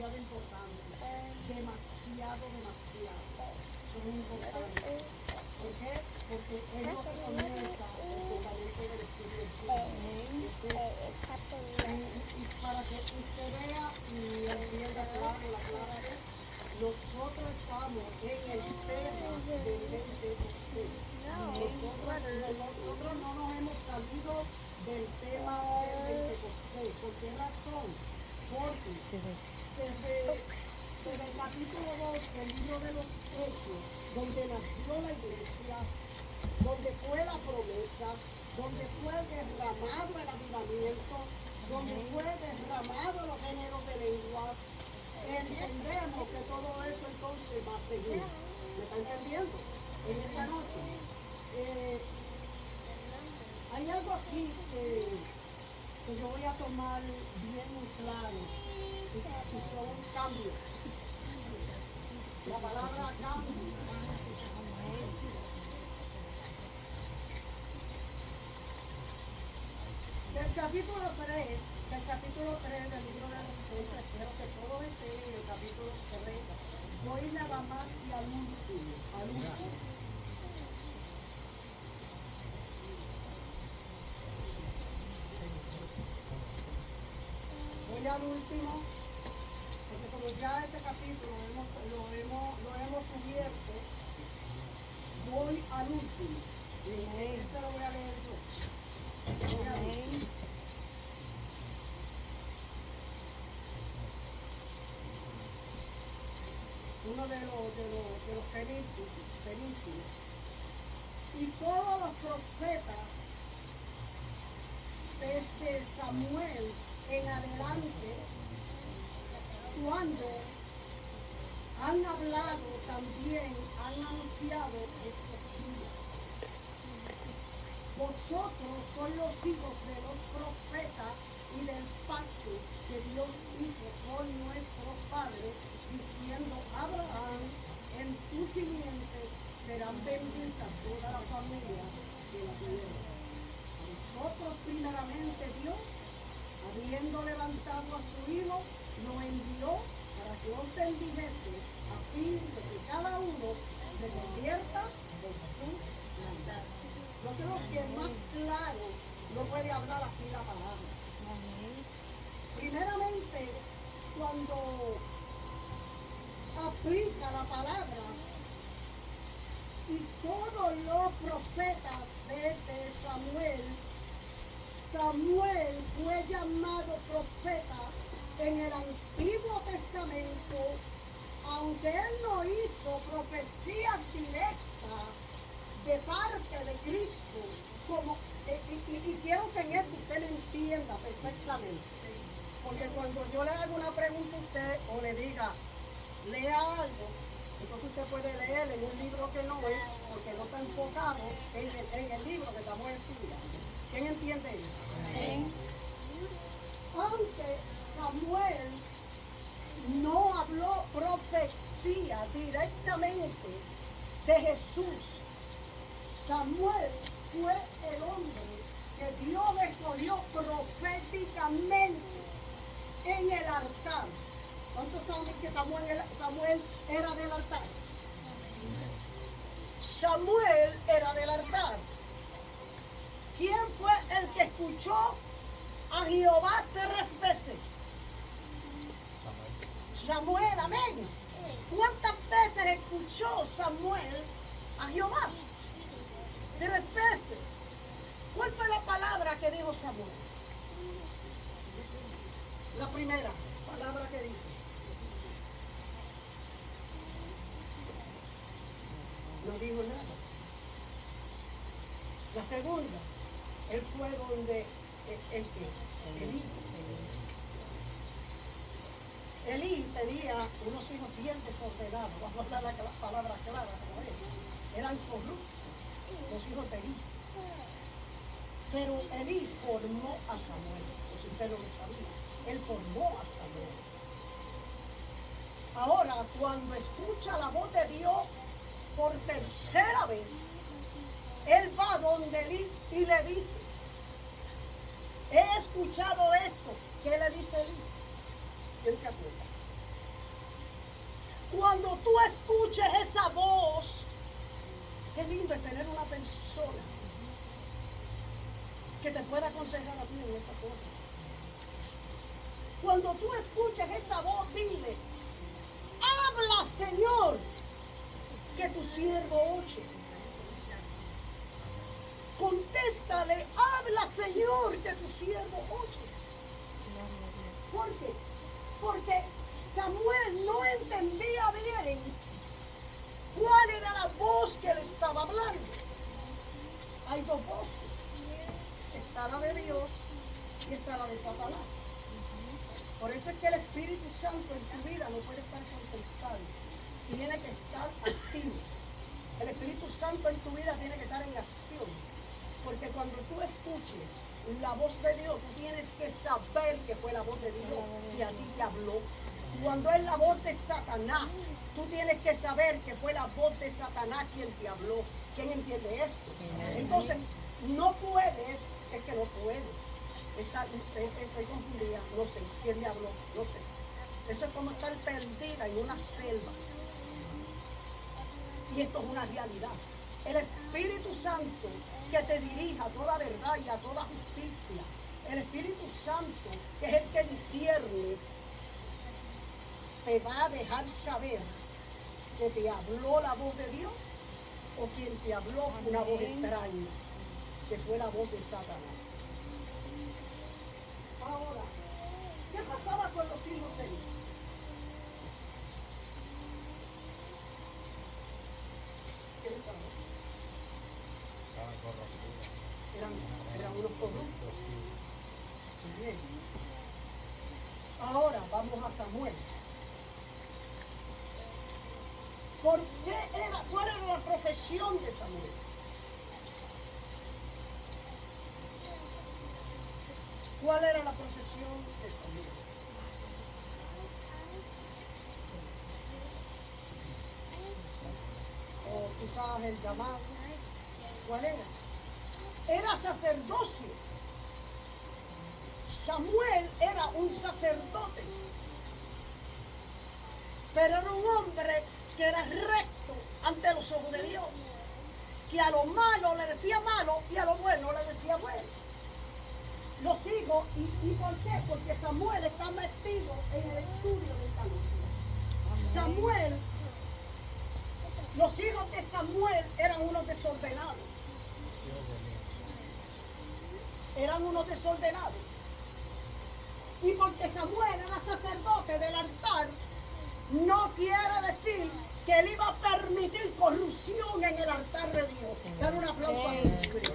demasiado importantes. Demasiado. Son importantes. ¿Por qué? Porque es lo que comienza el fundamento del Espíritu. Y para que usted vea y entienda claro la clave, nosotros estamos en el tema del Pentecostés. Nosotros no nos hemos salido del tema del Pentecostés. ¿Por qué razón? Porque desde el capítulo 2 del libro de los Hechos, donde nació la iglesia, donde fue la promesa, donde fue derramado el avivamiento, donde fue derramado los géneros de lengua, entendemos que todo eso entonces va a seguir. ¿Me está entendiendo? En esta noche. Hay algo aquí que yo voy a tomar bien claro, y son cambios. La palabra cambio. Del capítulo 3 del libro de los Hechos, espero que todos estén en el capítulo 3. Voy nada más y al último. Voy al último, porque como ya este capítulo lo hemos cubierto, voy al último. Este lo voy a leer yo. Voy al último. Uno de los penínsulos. Y todos los profetas desde Samuel en adelante, cuando han hablado también, han anunciado estos días. Vosotros sois los hijos de los profetas y del pacto que Dios hizo con nuestros padres, diciendo: Abraham, en tu simiente serán benditas toda la familia de la tierra. Nosotros primeramente Dios, habiendo levantado a su Hijo, lo envió para que os bendijese, a fin de que cada uno se convierta en su maldad. Yo creo que más claro no puede hablar aquí la palabra. Primeramente, cuando aplica la palabra, y todos los profetas desde Samuel fue llamado profeta en el Antiguo Testamento, aunque él no hizo profecía directa de parte de Cristo, y quiero que en esto usted lo entienda perfectamente, porque cuando yo le hago una pregunta a usted o le diga, lea algo, entonces usted puede leer en un libro que no es, porque no está enfocado en el libro que estamos estudiando. ¿Quién entiende eso? ¿Sí? Aunque Samuel no habló profecía directamente de Jesús, Samuel fue el hombre que Dios escogió proféticamente en el altar. ¿Cuántos saben que Samuel era del altar? Samuel era del altar. ¿Quién fue el que escuchó a Jehová 3 veces? Samuel, amén. ¿Cuántas veces escuchó Samuel a Jehová? 3 veces. ¿Cuál fue la palabra que dijo Samuel? La primera palabra que dijo. No dijo nada. La segunda, él fue donde Elí tenía unos hijos bien desordenados, vamos a hablar la palabra clara como él. Eran corruptos, los hijos de Elí. Pero Elí formó a Samuel, pues usted no lo sabía. Él formó a Samuel. Ahora, cuando escucha la voz de Dios por tercera vez, él va donde Elí y le dice: he escuchado esto. ¿Qué le dice Elí? ¿Quién se acuerda? Cuando tú escuches esa voz, qué lindo es tener una persona que te pueda aconsejar a ti en esa cosa. Cuando tú escuches esa voz, dile: habla, Señor, que tu siervo oye. Contéstale: habla, Señor, que tu siervo oye. ¿Por qué? Porque Samuel no entendía bien cuál era la voz que le estaba hablando. Hay dos voces. Está la de Dios y está la de Satanás. Por eso es que el Espíritu Santo en tu vida no puede estar contemplado. Tiene que estar activo. El Espíritu Santo en tu vida tiene que estar en acción. Porque cuando tú escuches la voz de Dios, tú tienes que saber que fue la voz de Dios que a ti te habló. Cuando es la voz de Satanás, tú tienes que saber que fue la voz de Satanás quien te habló. ¿Quién entiende esto? Entonces, no puedes, es que no puedes. Estoy confundida, no sé. ¿Quién me habló? No sé. Eso es como estar perdida en una selva. Y esto es una realidad. El Espíritu Santo que te dirija a toda verdad y a toda justicia. El Espíritu Santo, que es el que discierne, te va a dejar saber que te habló la voz de Dios o quien te habló fue una voz extraña, que fue la voz de Satanás. Ahora, ¿qué pasaba con los hijos de Dios? ¿Quién sabe? Eran unos corruptos. Bien. Ahora vamos a Samuel. ¿Cuál era la profesión de Samuel? ¿Cuál era la profesión de Samuel? ¿O tú sabes el llamado? ¿Cuál era? Era sacerdocio. Samuel era un sacerdote, pero era un hombre que era recto ante los ojos de Dios, que a lo malo le decía malo y a lo bueno le decía bueno. Los hijos, ¿y por qué? Porque Samuel está metido en el estudio del canon. Samuel, los hijos de Samuel eran unos desordenados. Eran unos desordenados. Y porque Samuel era sacerdote del altar, no quiere decir que él iba a permitir corrupción en el altar de Dios. Dar un aplauso a Jesucristo.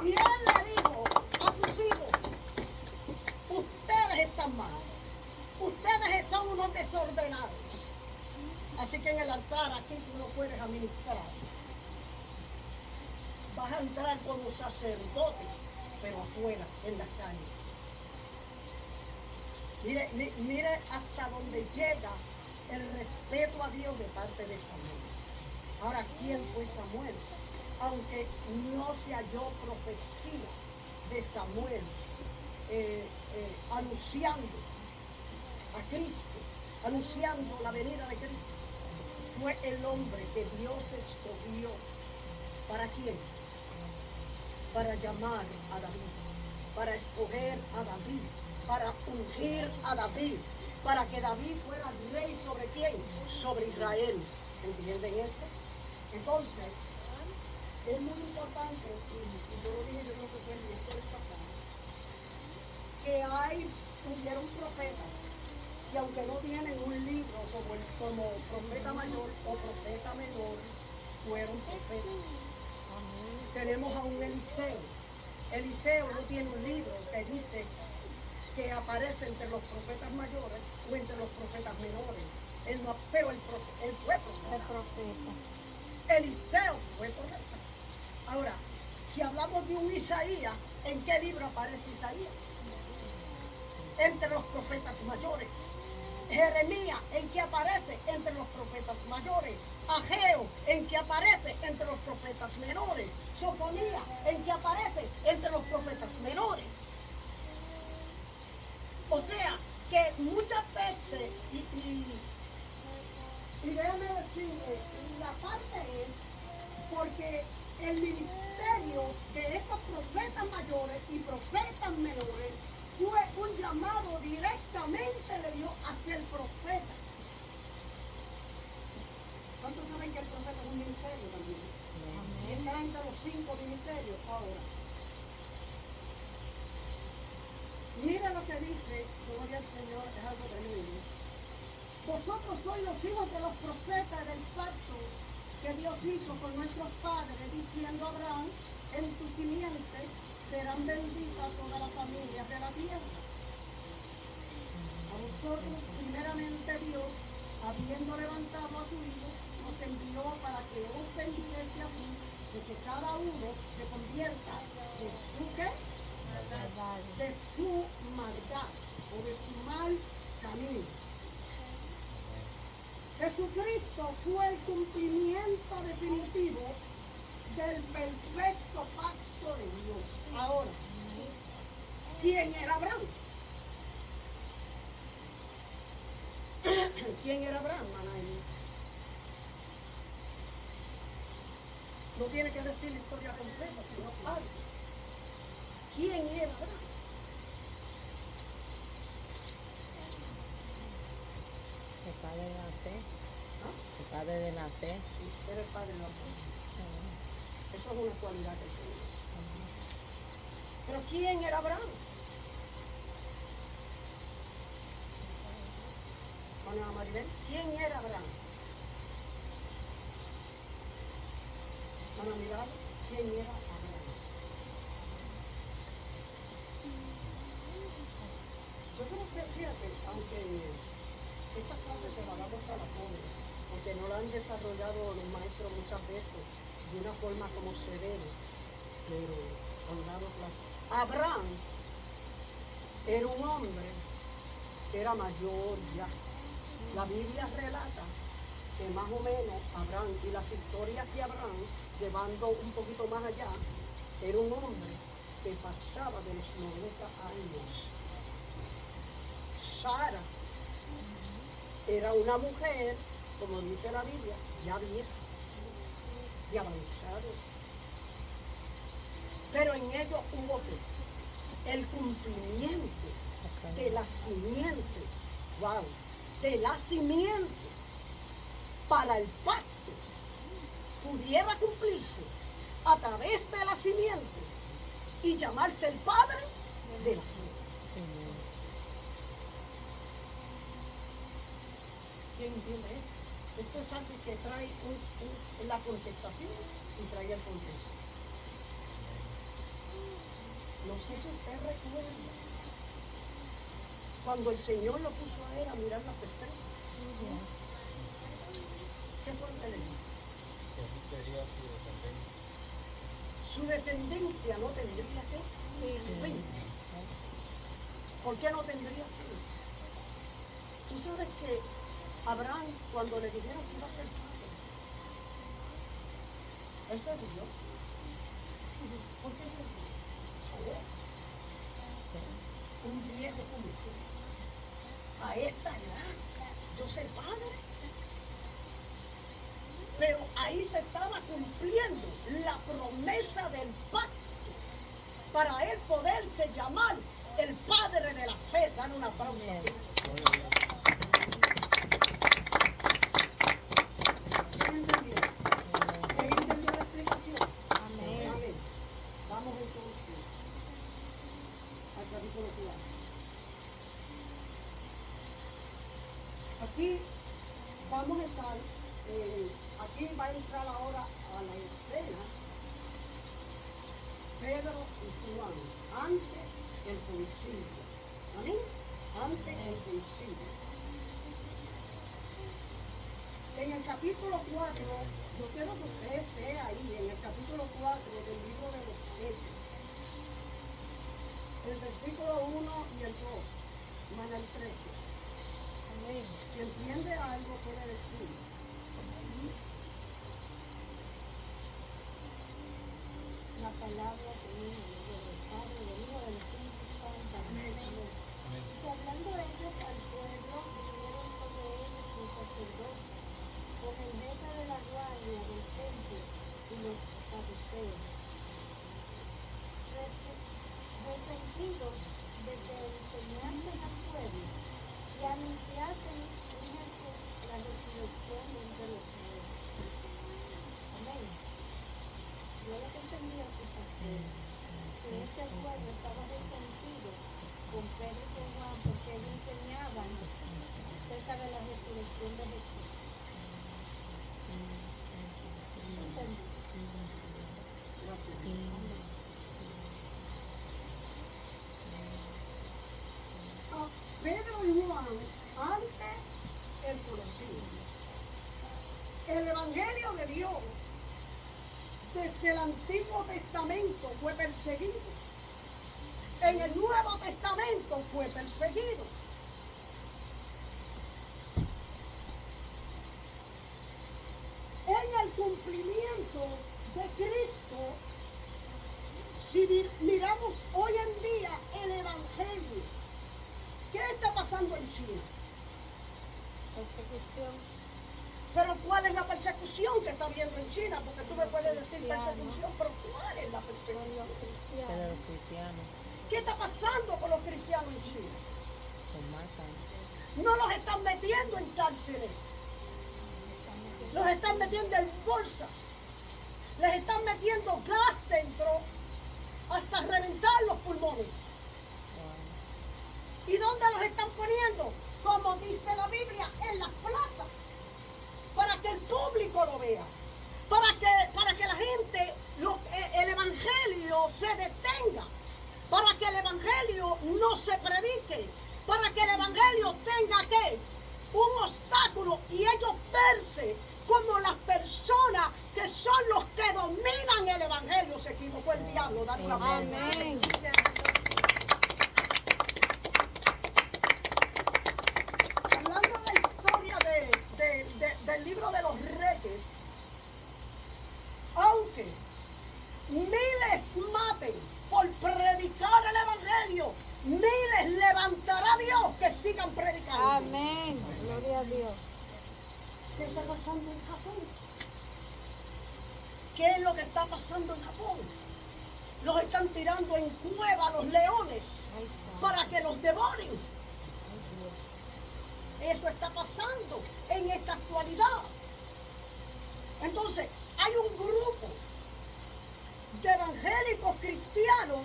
Y él le dijo a sus hijos: ustedes están mal. Ustedes son unos desordenados. Así que en el altar aquí tú no puedes administrar. Vas a entrar como sacerdote, pero afuera, en las calles. Mire hasta donde llega el respeto a Dios de parte de Samuel. Ahora, ¿quién fue Samuel? Aunque no se halló profecía de Samuel anunciando a Cristo, anunciando la venida de Cristo, fue el hombre que Dios escogió. ¿Para quién? Para llamar a David, para escoger a David, para ungir a David, para que David fuera rey ¿sobre quién? Sobre Israel. ¿Entienden esto? Entonces, es muy importante, y yo lo dije, yo creo que fue el miércoles pasado, que hubieron profetas que aunque no tienen un libro como profeta mayor o profeta menor, fueron profetas. Tenemos a un Eliseo. Eliseo no tiene un libro que dice que aparece entre los profetas mayores o entre los profetas menores. Pero él fue profeta. Eliseo fue profeta. Ahora, si hablamos de un Isaías, ¿en qué libro aparece Isaías? Entre los profetas mayores. Jeremías, ¿en qué aparece? Entre los profetas mayores. Ageo, ¿en qué aparece? Entre los profetas menores. Sofonías, ¿en qué aparece? Entre los profetas menores. O sea, que muchas la parte es porque el ministerio de estos profetas mayores y profetas menores fue un llamado directamente de Dios a ser profeta. ¿Cuántos saben que el profeta es un ministerio también? Y está entre los 5 ministerios ahora. Mira lo que dice, gloria al Señor, es algo tremendo. Vosotros sois los hijos de los profetas del pacto que Dios hizo con nuestros padres, diciendo a Abraham, en tu simiente serán benditas todas las familias de la tierra. A vosotros, primeramente Dios, habiendo levantado a su Hijo, nos envió para que os bendijese a ti, de que cada uno se convierta de su ¿qué? De su maldad o de su mal camino. Jesucristo fue el cumplimiento definitivo del perfecto pacto de Dios. Ahora, ¿quién era Abraham? ¿Quién era Abraham, Anaí? No tiene que decir la historia completa, sino algo. ¿Quién era Abraham? El padre de la fe. ¿Ah? El padre de la fe. Sí, era el padre de la fe. Eso es una cualidad que tenía. Pero ¿quién era Abraham? Ana Maribel, ¿quién era Abraham? Ana Mirada, ¿quién era Abraham? Yo creo que, fíjate, aunque esta clase se la damos para la pobre, porque no la han desarrollado los maestros muchas veces de una forma como se debe, pero han dado clase. Abraham era un hombre que era mayor ya. La Biblia relata que más o menos Abraham y las historias de Abraham, llevando un poquito más allá, era un hombre que pasaba de los 90 años. Sara era una mujer, como dice la Biblia, ya vieja, de avanzado. Pero en ello hubo el cumplimiento de la simiente, wow, de la simiente para el pacto pudiera cumplirse a través de la simiente y llamarse el padre de la fe. ¿Quién entiende esto? Esto es algo que trae la contestación y trae el contexto. No sé si usted recuerda cuando el Señor lo puso a él a mirar las estrellas. ¿Qué fue lo que le dijo? Esa sería su descendencia. Su descendencia no tendría fin. ¿Por qué no tendría fin? Tú sabes que Abraham, cuando le dijeron que iba a ser padre, él se rió. ¿Por qué se rió? Un viejo como yo, a esta edad, yo ser padre. Pero ahí se estaba cumpliendo la promesa del pacto para él poderse llamar el padre de la fe. Dan un aplauso. ¿Quién entendió? ¿Quién entendió la explicación? Amén. Amén. Vamos entonces al capítulo 4. Aquí vamos a estar, aquí va a entrar ahora a la escena Pedro y Juan, ante el concilio. ¿Amén? Ante el concilio. En el capítulo 4, yo quiero que usted esté ahí, en el capítulo 4 del libro de los Hechos. El versículo 1 y el 2, más el 13. Amén. Si entiende algo, puede decir. La palabra que viene del Padre, del Hijo, del Espíritu Santo. Amén. Y hablando ellos al pueblo, vinieron sobre ellos los sacerdotes con el pueblo estaba resentido con Pedro y con Juan porque ellos enseñaban acerca de la resurrección de Jesús. ¿Se entendió? Pedro y Juan ante el concilio. El Evangelio de Dios desde el Antiguo Testamento fue perseguido. En el Nuevo Testamento fue perseguido. En el cumplimiento de Cristo, si miramos hoy en día el Evangelio, ¿qué está pasando en China? Persecución. Pero ¿cuál es la persecución que está habiendo en China? Porque tú me puedes decir persecución, pero ¿cuál es la persecución? De los cristianos. ¿Qué está pasando con los cristianos en China? Los matan. No los están metiendo en cárceles, los están metiendo en bolsas, les están metiendo gas dentro hasta reventar los pulmones. ¿Y dónde los están poniendo? Como dice la Biblia, en las plazas, para que el público lo vea, para que la gente, el Evangelio se detenga, para que el Evangelio no se predique, para que el Evangelio tenga ¿qué? Un obstáculo y ellos verse como las personas que son los que dominan el Evangelio. Se equivocó el diablo, dale una mano. Amén. Hablando de la historia del libro de los Reyes, aunque miles maten por predicar el Evangelio, miles levantará Dios que sigan predicando. Amén. Gloria a Dios. ¿Qué está pasando en Japón? ¿Qué es lo que está pasando en Japón? Los están tirando en cueva a los leones Ay, santo. para que los devoren. Ay, Dios. Eso está pasando en esta actualidad. Entonces, hay un grupo de evangélicos cristianos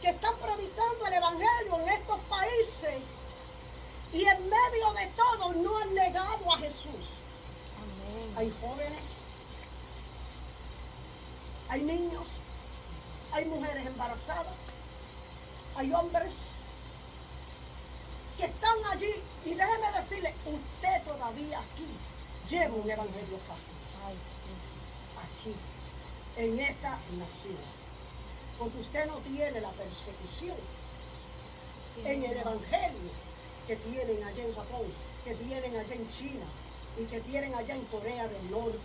que están predicando el evangelio en estos países y en medio de todo no han negado a Jesús. Amén. Hay jóvenes, hay niños, hay mujeres embarazadas, hay hombres que están allí y déjeme decirle, usted todavía aquí lleva un evangelio fácil, Ay, sí. aquí, en esta nación, porque usted no tiene la persecución en el evangelio que tienen allá en Japón, que tienen allá en China y que tienen allá en Corea del Norte.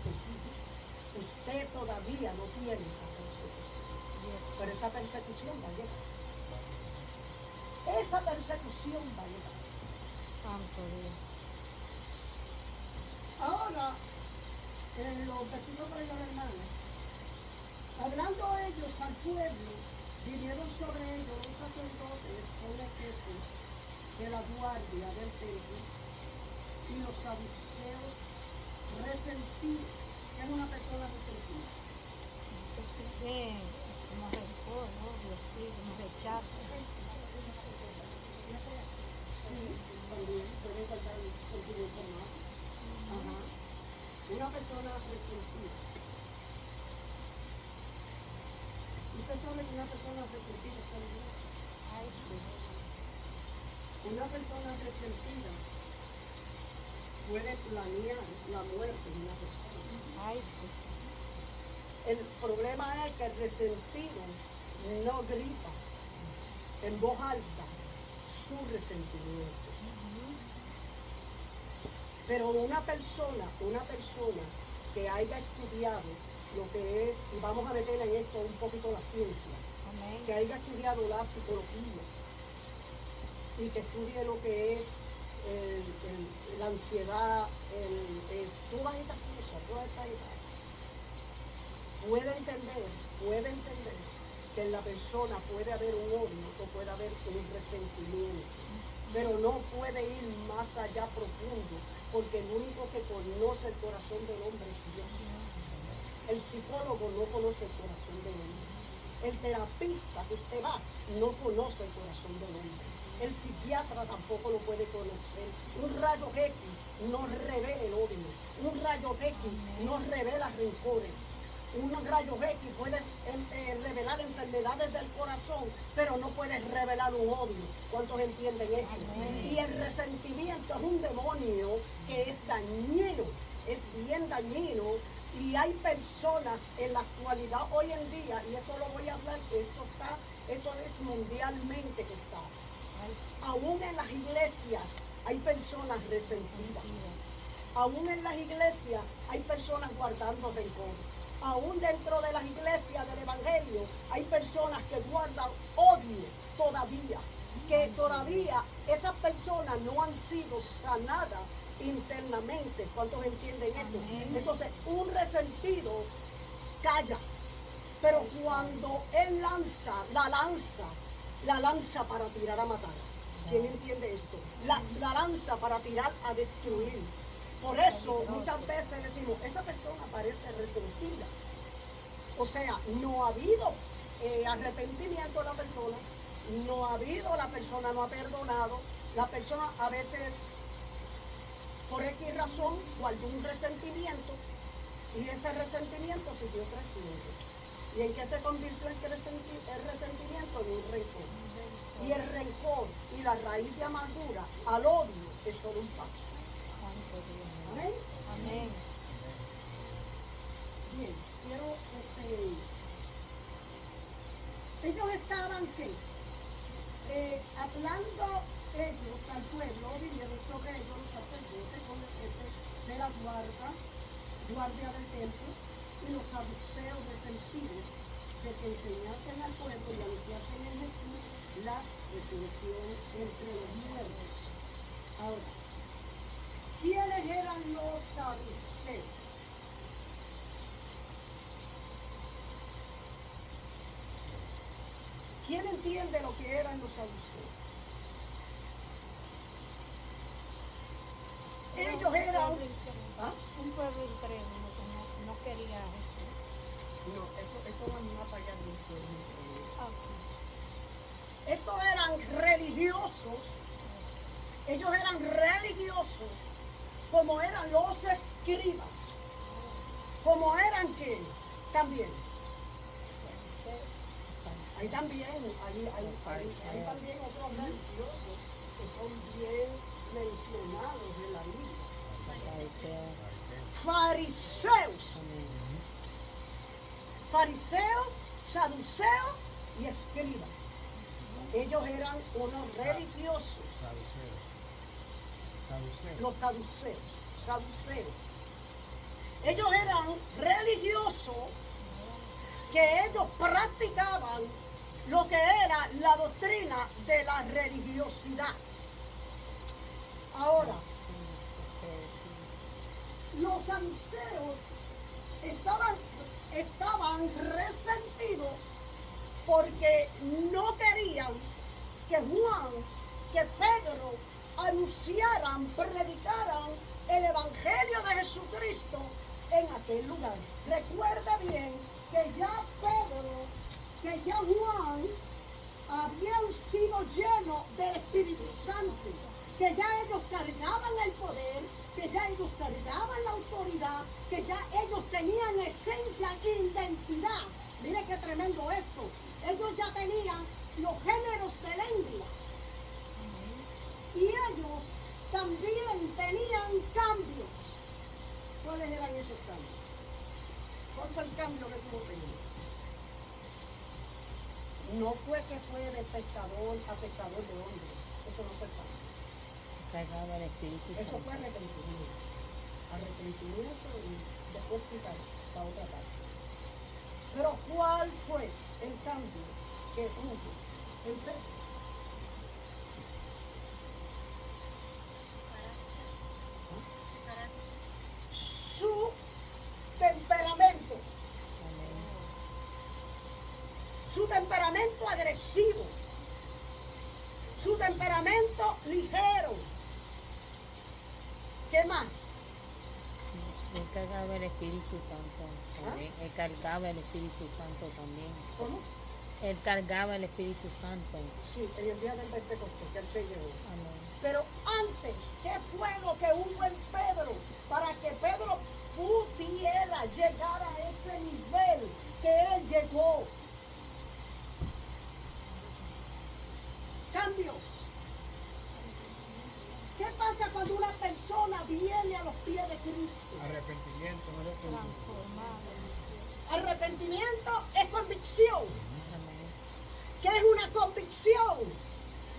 Usted todavía no tiene esa persecución, Dios. pero esa persecución va a llegar. Esa persecución va a llegar. Santo Dios. Ahora, en los versículos de los hermanos, hablando ellos al pueblo, vinieron sobre ellos los sacerdotes con el jefe de la guardia del templo y los saduceos resentidos. ¿Qué es una persona resentida? Como rencor, odio, sí, como rechazo. Sí, también puede encontrar un sentimiento más. Ajá. Una persona resentida. Usted sabe que una persona resentida está bien. Ay, sí. Una persona resentida puede planear la muerte de una persona. Ay, sí. El problema es que el resentido no grita en voz alta su resentimiento. Pero una persona que haya estudiado lo que es, y vamos a meter en esto un poquito la ciencia, Amén. que haya estudiado la psicología y que estudie lo que es la ansiedad, todas estas cosas, todas estas ideas, puede entender que en la persona puede haber un odio o puede haber un resentimiento, pero no puede ir más allá profundo, porque el único que conoce el corazón del hombre es Dios. El psicólogo no conoce el corazón del hombre. El terapista que usted va no conoce el corazón del hombre. El psiquiatra tampoco lo puede conocer. Un rayo X no revela el odio. Un rayo X no revela rencores. Un rayo X puede revelar enfermedades del corazón, pero no puede revelar un odio. ¿Cuántos entienden esto? Amén. Y el resentimiento es un demonio que es dañino, es bien dañino. Y hay personas en la actualidad, hoy en día, y esto lo voy a hablar, que esto es mundialmente que está. Aún en las iglesias hay personas resentidas. Aún en las iglesias hay personas guardando rencor. Aún dentro de las iglesias del Evangelio hay personas que guardan odio todavía. Que todavía esas personas no han sido sanadas internamente. ¿Cuántos entienden esto? Amén. Entonces, un resentido calla. Pero cuando él la lanza para tirar a matar. ¿Quién entiende esto? La lanza para tirar a destruir. Por eso muchas veces decimos, esa persona parece resentida. O sea, no ha habido arrepentimiento de la persona, la persona no ha perdonado, la persona a veces, por X razón, guardó un resentimiento y ese resentimiento siguió creciendo. ¿Y en qué se convirtió el resentimiento? En un rencor. Y el rencor y la raíz de amargura al odio es solo un paso. Amén. Amén. Bien, quiero ellos estaban ¿qué? Hablando ellos al pueblo, vinieron sobre ellos los sacerdotes con el jefe de la guardia del templo y los saduceos de sentido de que enseñasen al pueblo y anunciasen en Jesús la resurrección entre los muertos. Ahora, ¿quiénes eran los saduceos? ¿Quién entiende lo que eran los saduceos? Ellos eran un pueblo incrédulo que no quería a Jesús. No, esto no es más allá de un pueblo incrédulo. Okay. Estos eran religiosos. Ellos eran religiosos como eran los escribas. Como eran que también. Hay también otros religiosos que son bien mencionados en la Biblia. Fariseos. Fariseos, saduceos y escribas. Ellos eran unos religiosos. Los saduceos. Ellos eran religiosos que ellos practicaban lo que era la doctrina de la religiosidad. Ahora, los saduceos estaban resentidos porque no querían que Juan, que Pedro anunciaran, predicaran el Evangelio de Jesucristo en aquel lugar. Recuerda bien que ya Pedro, que ya Juan habían sido llenos del Espíritu Santo, que ya ellos cargaban el poder, que ya ellos cargaban la autoridad, que ya ellos tenían esencia e identidad. Mire qué tremendo esto. Ellos ya tenían los géneros de lenguas. Y ellos también tenían cambios. ¿Cuáles eran esos cambios? ¿Cuál fue el cambio que tuvo Pedro? No fue que fue de pecador a pecador de hombre. Eso no fue el cambio. Cargaba el Espíritu Santo. Eso fue arrepentimiento. Arrepentimiento y después quitar para otra parte. Pero ¿cuál fue el cambio que hubo en Pedro? Su temperamento. Su temperamento agresivo. Su temperamento ligero. ¿Qué más? Él cargaba el Espíritu Santo también. Él cargaba el Espíritu Santo también. ¿Cómo? Él cargaba el Espíritu Santo. Sí, en el día del Pentecostés que él se llevó. Amén. Pero antes, ¿qué fue lo que hubo en Pedro? Para que Pedro pudiera llegar a ese nivel que él llegó. Cambios. ¿Qué pasa cuando una persona viene a los pies de Cristo? Arrepentimiento. Arrepentimiento es convicción. Amén. ¿Qué es una convicción?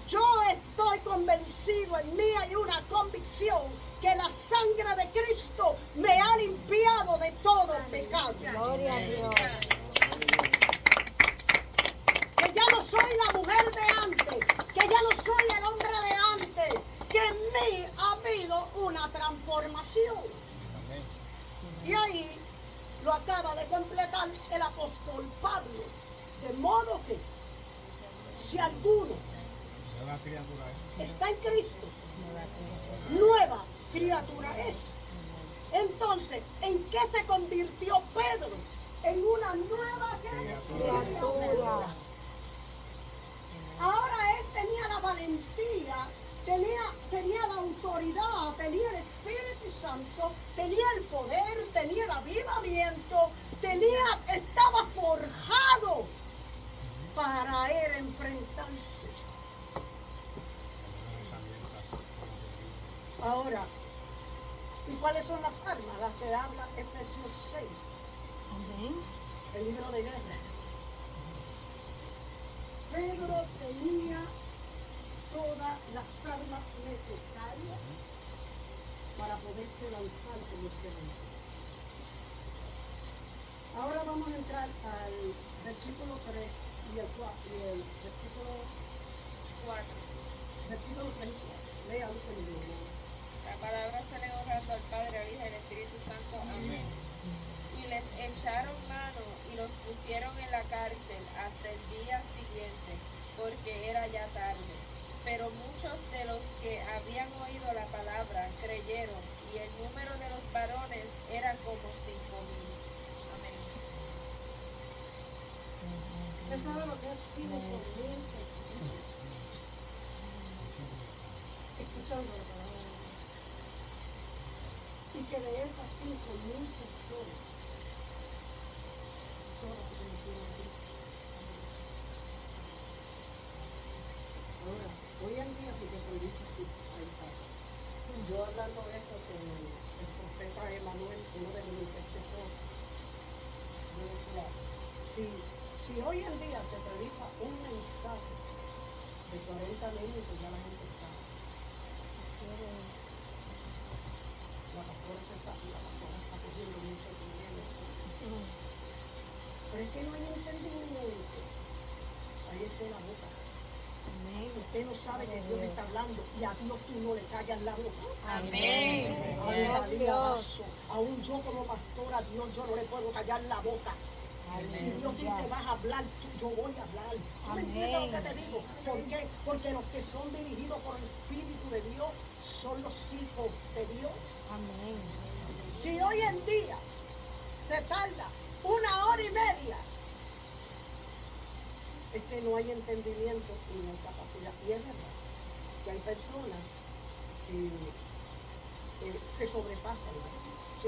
Yo estoy convencido, en mí hay una convicción que la sangre de Cristo me ha limpiado de todo pecado. Gloria a Dios. Que ya no soy la mujer de antes, que ya no soy el hombre de antes, que en mí ha habido una transformación. Amén. Y ahí lo acaba de completar el apóstol Pablo. De modo que si alguno Nueva criatura es. está en Cristo, Nueva criatura. nueva criatura es. Entonces, ¿en qué se convirtió Pedro? En una nueva criatura. Ahora él tenía la valentía, tenía la autoridad, tenía el Espíritu Santo, tenía el poder, tenía el avivamiento, estaba forjado para él enfrentarse. Ahora, ¿y cuáles son las armas? Las que habla Efesios 6, Amén. el libro de guerra. Pedro tenía todas las armas necesarias para poderse lanzar como se lanzó. Ahora vamos a entrar al versículo 3 y el 4 y el versículo 4. Versículo 3 y 4. Lean conmigo. La palabra sale honrando al Padre, al Hijo y al Espíritu Santo. Amén. Y les echaron mano y los pusieron en la cárcel hasta el día siguiente, porque era ya tarde. Pero muchos de los que habían oído la palabra creyeron, y el número de los varones era como 5,000. Amén. ¿Usted sabe lo que es 5,000 personas? Escuchando la palabra. Y que de esas 5,000 personas, todas se convirtieron en Cristo. Ahora, hoy en día si te prohibiste ahí está. Yo hablando de esto con el profeta Emanuel, uno de mis intercesores, yo decía, si hoy en día se predica un mensaje de 40 minutos, ya la gente está. La pastora está cogiendo mucho dinero. Pero es que no hay entendimiento. Ahí es la boca. Amén. Usted no sabe que Dios le está hablando y a Dios tú no le callas la boca. Amén. Gloria a Dios. Aún yo como pastora, a Dios yo no le puedo callar la boca. Si Dios dice vas a hablar, yo voy a hablar. ¿Tú me entiendes lo que te digo? ¿Por qué? Porque los que son dirigidos por el Espíritu de Dios son los hijos de Dios. Amén. Si hoy en día se tarda 1 hora y media, es que no hay entendimiento y no hay capacidad. Y es verdad que hay personas que se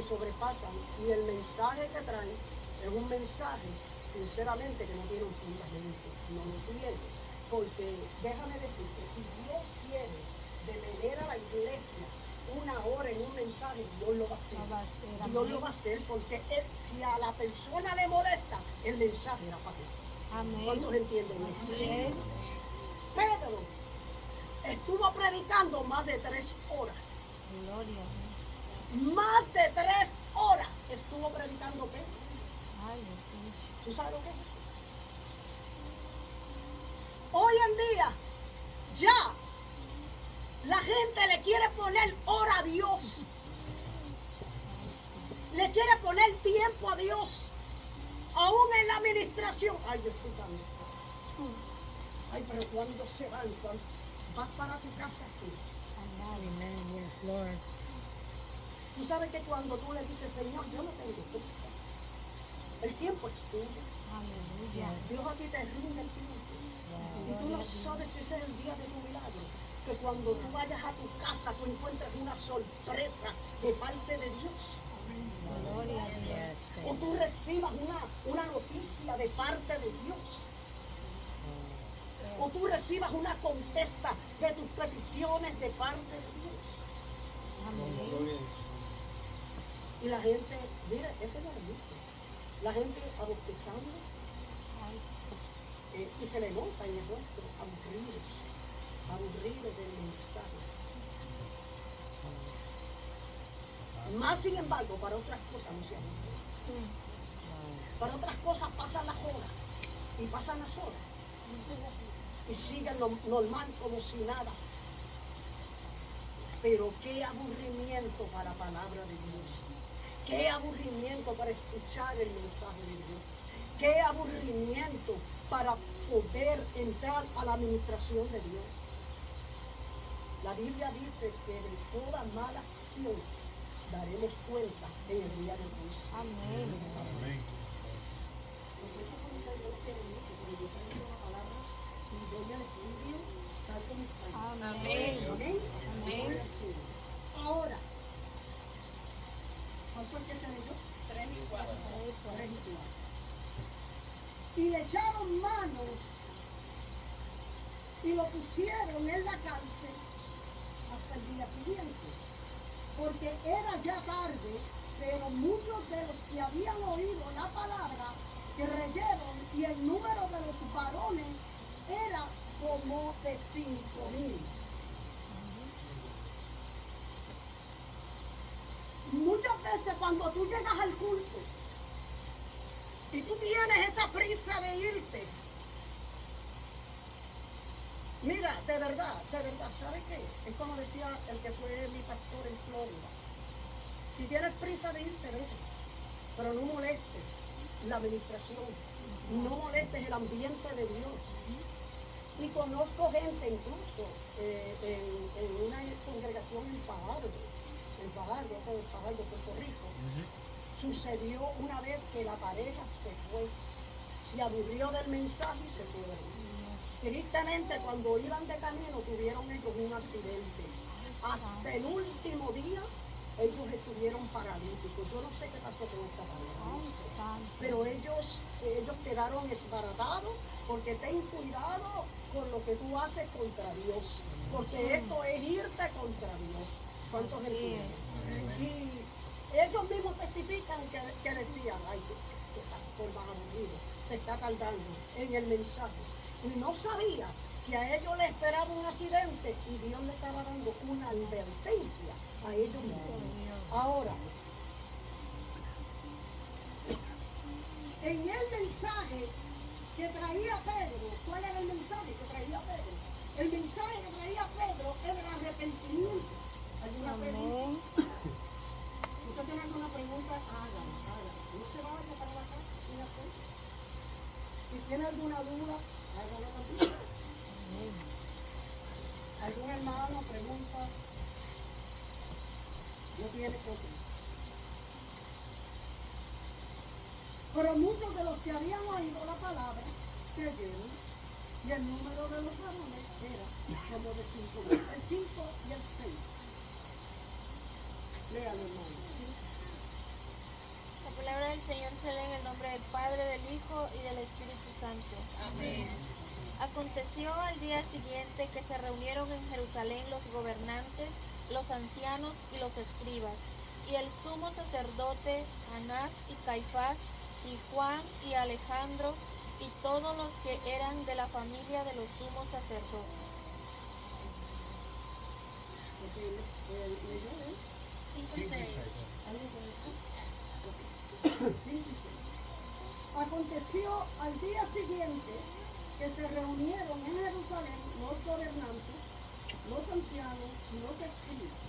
sobrepasan y el mensaje que traen es un mensaje, sinceramente, que no tiene un fundamento, no lo tiene. Porque déjame decirte, si Dios quiere detener a la iglesia 1 hora en un mensaje, Dios lo va a hacer. Dios lo va a hacer porque si a la persona le molesta, el mensaje era para ti. Amén. ¿Cuántos entienden Así esto? es. Pedro estuvo predicando más de 3 horas. Gloria. Más de 3 horas estuvo predicando Pedro. Ay, Dios. ¿Tú sabes lo que es eso? Hoy en día, ya, la gente le quiere poner hora a Dios. Le quiere poner tiempo a Dios. Aún en la administración. Ay, yo estoy cansado. Ay, pero ¿cuándo se van? Vas para tu casa aquí. Amen. Yes, Lord. Tú sabes que cuando tú le dices, Señor, yo no tengo prisa. El tiempo es tuyo. Aleluya. Dios a ti te rinde el tiempo. Y tú no sabes si ese es el día de tu milagro. Que cuando tú vayas a tu casa tú encuentres una sorpresa de parte de Dios. Gloria a Dios. Yes, O tú recibas una noticia de parte de Dios. O tú recibas una contesta de tus peticiones de parte de Dios. Amén. Gloria a Dios. Y la gente, mira, ese es el gusto. La gente abautizando Ay, sí. y se le nota en el rostro, aburridos del mensaje. Más sin embargo, para otras cosas no se aburren. Para otras cosas pasan las horas y pasan las horas y siguen lo normal como si nada. Pero qué aburrimiento para la palabra de Dios. Qué aburrimiento para escuchar el mensaje de Dios. Qué aburrimiento para poder entrar a la administración de Dios. La Biblia dice que de toda mala acción daremos cuenta en el día del juicio. Amén. Amén. Amén. Amén. Amén. Ahora, ¿cuánto es que se leyó? 3 y 4. 3 y 4. Y le echaron manos y lo pusieron en la cárcel hasta el día siguiente, porque era ya tarde, pero muchos de los que habían oído la palabra creyeron y el número de los varones era como de 5,000. Muchas veces cuando tú llegas al culto y tú tienes esa prisa de irte, mira, de verdad, ¿sabe qué? Es como decía el que fue mi pastor en Florida. Si tienes prisa de irte, vete, pero no molestes la administración, no molestes el ambiente de Dios. Y conozco gente incluso en una congregación en Fajardo, Puerto Rico. Sucedió una vez que la pareja se fue, se aburrió del mensaje y se fue. Tristemente, cuando iban de camino tuvieron ellos un accidente. Hasta el último día ellos estuvieron paralíticos. Yo no sé qué pasó con esta pareja, no sé. Pero ellos quedaron desbaratados, porque ten cuidado con lo que tú haces contra Dios, porque esto es irte contra Dios. ¿Cuántos entienden? Y ellos mismos testifican que decían, ay, que pastor más aburrido, se está tardando en el mensaje. Y no sabía que a ellos les esperaba un accidente y Dios le estaba dando una advertencia a ellos mismos. Ahora, en el mensaje que traía Pedro, ¿cuál era el mensaje que traía Pedro? El mensaje que traía Pedro era el arrepentimiento. ¿Alguna pregunta? Si usted tiene alguna pregunta, hágala. No se vaya para la casa sin hacer. Si tiene alguna duda, hágala también. ¿Algún hermano pregunta? No tiene cosa. Pero muchos de los que habían oído la palabra creyeron, y el número de los varones era como de 5,000. El 5 y el 6. Léalo, hermano. La palabra del Señor se lee en el nombre del Padre, del Hijo y del Espíritu Santo. Amén. Aconteció al día siguiente que se reunieron en Jerusalén los gobernantes, los ancianos y los escribas, y el sumo sacerdote Anás y Caifás, y Juan y Alejandro, y todos los que eran de la familia de los sumos sacerdotes. 5 y 6. Aconteció al día siguiente que se reunieron en Jerusalén los gobernantes, los ancianos y los escribas,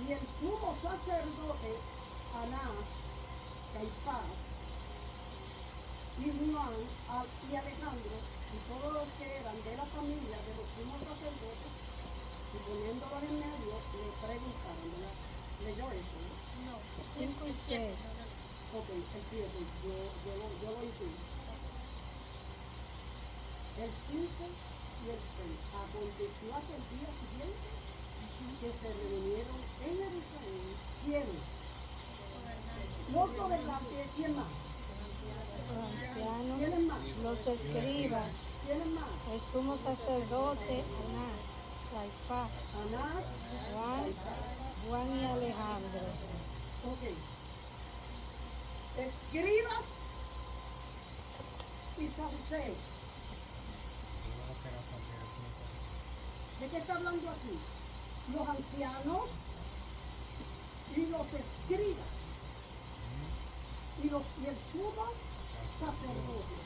y el sumo sacerdote Anás, Caifás, y Juan y Alejandro, y todos los que eran de la familia de los sumos sacerdotes, y poniéndolos en medio, le preguntaron, ¿verdad? ¿Leyó eso? ¿No? No, 5 y 7. Ok. el 7, yo lo intuyo. El 5 y el 6. Aconteció aquel día siguiente que se reunieron en Jerusalén. ¿Quiénes? Los gobernantes. ¿Quién más? Los ancianos, ¿Quiénes más? los escribas, ¿Quiénes más? el sumo sacerdote Anás, Caifás, Anás. Juan y Alejandro. Ok. Escribas y saduceos. ¿De qué está hablando aquí? Los ancianos y los escribas y el sumo sacerdote.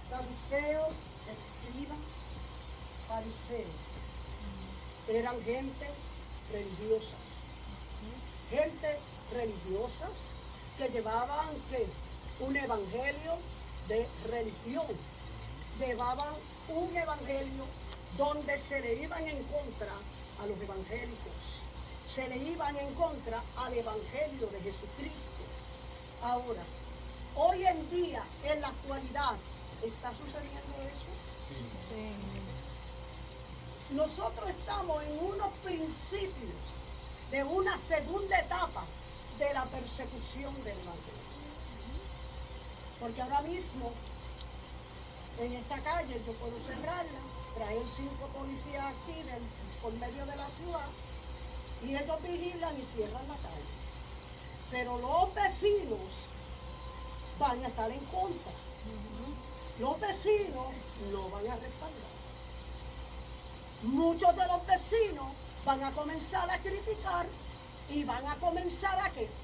Saduceos, escribas, fariseos. Eran gente religiosas. Gente religiosas que llevaban un evangelio de religión. Llevaban un evangelio donde se le iban en contra a los evangélicos. Se le iban en contra al evangelio de Jesucristo. Ahora, hoy en día, en la actualidad, ¿está sucediendo eso? Sí. Nosotros estamos en unos principios de una segunda etapa de la persecución del evangelio. Porque ahora mismo, en esta calle, yo puedo cerrarla, traer 5 policías aquí por medio de la ciudad, y ellos vigilan y cierran la calle. Pero los vecinos van a estar en contra. Los vecinos no van a respaldar. Muchos de los vecinos van a comenzar a criticar y van a comenzar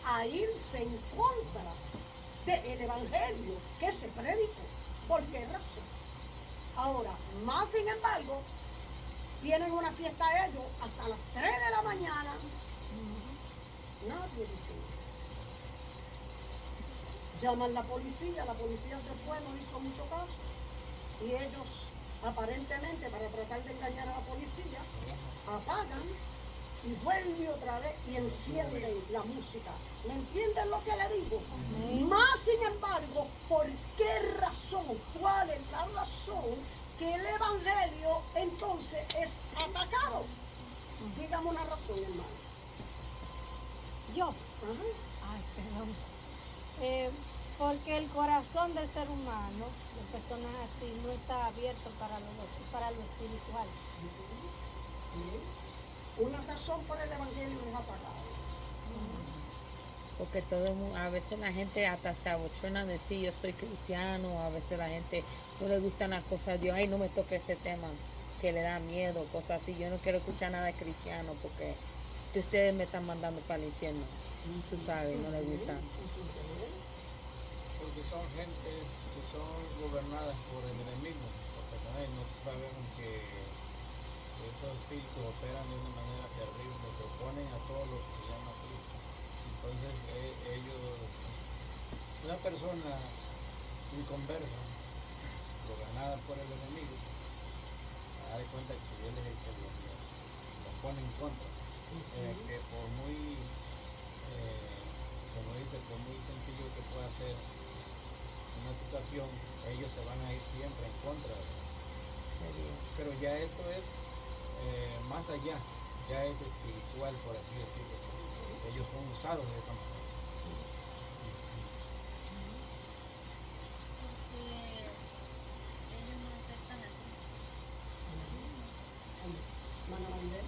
a irse en contra del evangelio que se predicó. ¿Por qué razón? Ahora, más sin embargo, tienen una fiesta ellos hasta las 3 de la mañana. Nadie dice nada. Llaman la policía se fue, no hizo mucho caso. Y ellos, aparentemente, para tratar de engañar a la policía, apagan y vuelven otra vez y encienden la música. ¿Me entienden lo que le digo? Más sin embargo, ¿por qué razón? ¿Cuál es la razón que el evangelio entonces es atacado? Dígame una razón, hermano. Yo. Ajá. Ay, perdón. Porque el corazón del ser humano, de personas así, no está abierto para lo espiritual. Una razón por el evangelio es atacado. Porque todo el mundo, a veces la gente hasta se abochona de decir yo soy cristiano, a veces la gente no le gustan las cosas de Dios, ay no me toque ese tema, que le da miedo, cosas así, yo no quiero escuchar nada de cristiano porque ustedes me están mandando para el infierno, tú sabes, no les gusta. Porque son gentes que son gobernadas por el enemigo, porque también nosotros sabemos que esos espíritus operan de una manera terrible, se oponen a todo lo que se llama Cristo. Entonces ellos, una persona inconversa, gobernada por el enemigo, se da cuenta que él es el que lo pone en contra. Que por muy, como dice, por muy sencillo que pueda ser una situación, ellos se van a ir siempre en contra de él. Pero ya esto es más allá, ya es espiritual, por así decirlo. Ellos son usados de esa manera. Porque ellos no aceptan a Cristo. Hermana Maribel.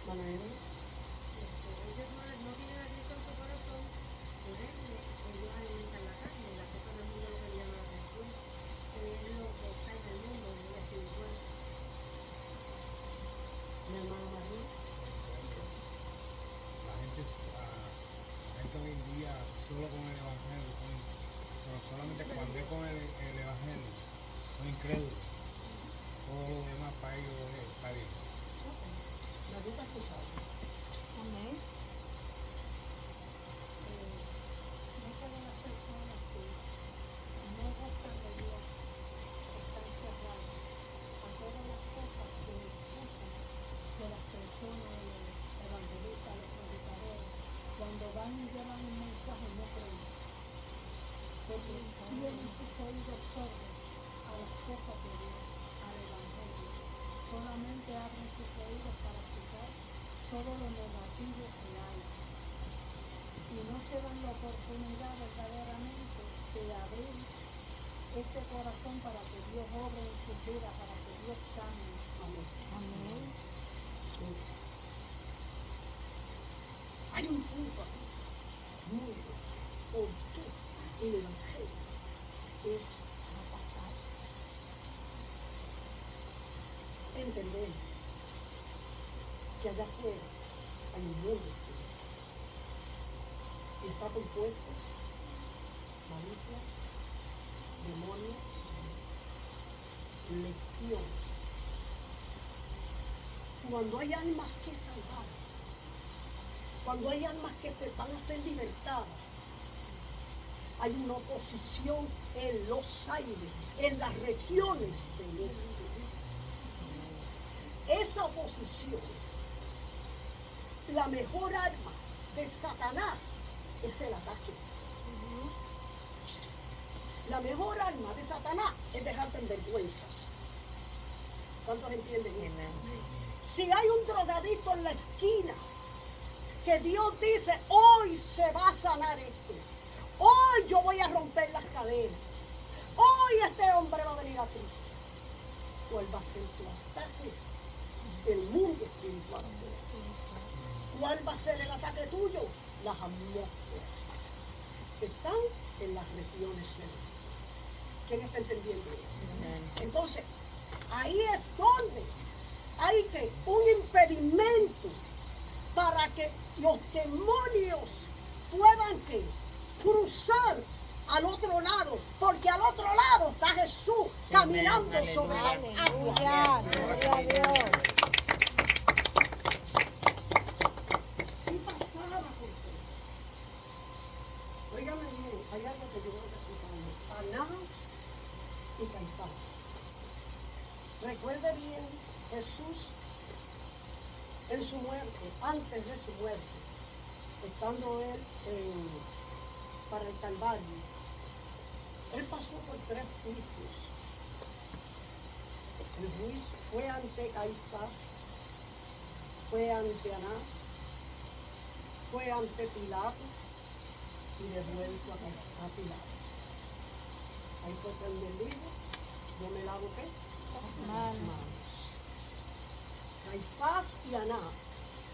Hermana Evelyn. Ellos no tienen a Cristo en su corazón, por ende, ellos alimentan la carne, las cosas del mundo lo que les llama la atención, es lo que está en el mundo, en el espiritual. Mi hermana María. La gente hoy en día solo con el evangelio, pero solamente cuando es con el evangelio, son incrédulos. Todo lo demás para ellos está bien. La gusta escuchar. Amén. Muchas de las personas que no gustan de Dios están cerradas van y llevan un mensaje no creen, porque tienen sus oídos sordos a las cosas de Dios, al Evangelio. Solamente abren sus oídos para escuchar todo lo negativo que hay. Y no se dan la oportunidad verdaderamente de abrir ese corazón para que Dios obre en sus vidas, para que Dios cambie. Amén. Amén. Hay un punto aquí muy porque el Evangelio es atacar. Entendemos que allá afuera hay un mundo espiritual y está compuesto de malicias, demonios, legiones. Cuando hay almas que salvar, cuando hay almas que se van a ser libertadas, hay una oposición en los aires, en las regiones celestes. Esa oposición, la mejor arma de Satanás es el ataque. La mejor arma de Satanás es dejarte en vergüenza. ¿Cuántos entienden eso? Si hay un drogadicto en la esquina, que Dios dice, hoy se va a sanar esto. Hoy yo voy a romper las cadenas. Hoy este hombre va a venir a Cristo. ¿Cuál va a ser tu ataque del mundo espiritual? ¿Cuál va a ser el ataque tuyo? Las atmósferas que están en las regiones celestes. ¿Quién está entendiendo esto? Entonces, ahí es donde hay que un impedimento para que los demonios puedan que cruzar al otro lado, porque al otro lado está Jesús caminando sobre las aguas. Gloria a Dios. ¿Qué pasaba con usted? Óigame bien, hay algo que yo voy a explicar. Anás y Caifás. Recuerde bien, Jesús en su muerte, antes de su muerte, estando él para el Calvario, él pasó por 3 juicios. El juicio fue ante Caifás, fue ante Anás, fue ante Pilato y devuelto a Pilato. Ahí fue cuando él dijo, yo me lavo ¿qué? Las manos. Caifás y Anás,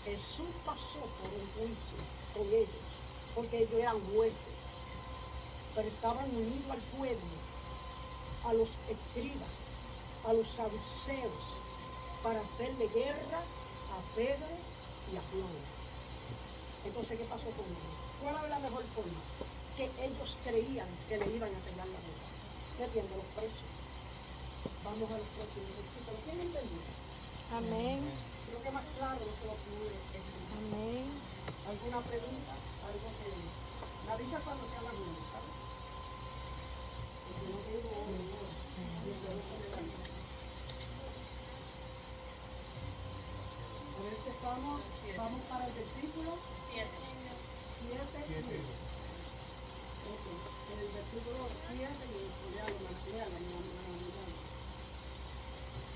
Jesús pasó por un juicio con ellos, porque ellos eran jueces, pero estaban unidos al pueblo, a los escribas, a los saduceos, para hacerle guerra a Pedro y a Juan. Entonces, ¿qué pasó con ellos? ¿Cuál era la mejor forma? Que ellos creían que le iban a pegar la boca. ¿Me entienden? Los presos. Vamos a los próximos versículos. ¿Quién entendió? Amén. Creo que más claro no se lo pude explicar. Amén. ¿Alguna pregunta? Algo que me avisa cuando sea la luz, ¿sabes? Si yo no digo y el Dios se me da. A ver si vamos para el versículo 7. Ok, en el versículo 7 y lea la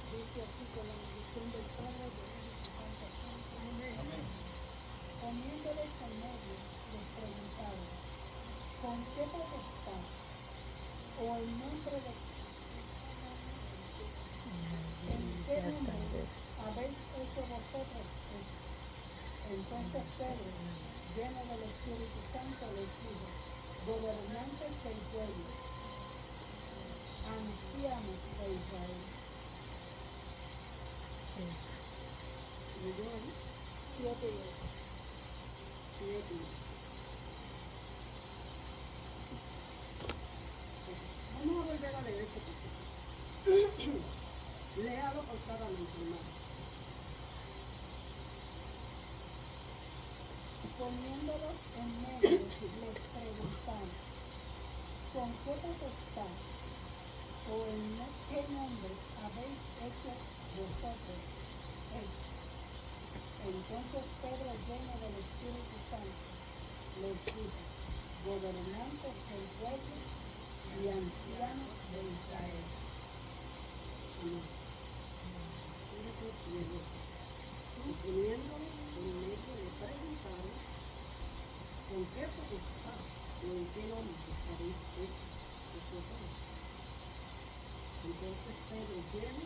dice así con la bendición del Padre, del Hijo y del Santo Espíritu. Amén. Poniéndoles en medio, les preguntaron, ¿con qué potestad o en nombre de qué nombre habéis hecho vosotros esto? Entonces Pedro, lleno del Espíritu Santo, les dijo, gobernantes del pueblo, ancianos de Israel. ¿Leyó ahí? 7 y 8. 7 y 8. Vamos a volver a leer este versículo. Léalo pausadamente, hermano. Poniéndolos en medio, les preguntaron, ¿con qué potestad o en qué nombre habéis hecho vosotros esto? Entonces Pedro, lleno del Espíritu Santo, les gobernantes del pueblo y ancianos de Israel. Amén. Y poniéndolos en medio le preguntaron con qué potestad o en qué nombre habéis hecho vosotros. Entonces Pedro, lleno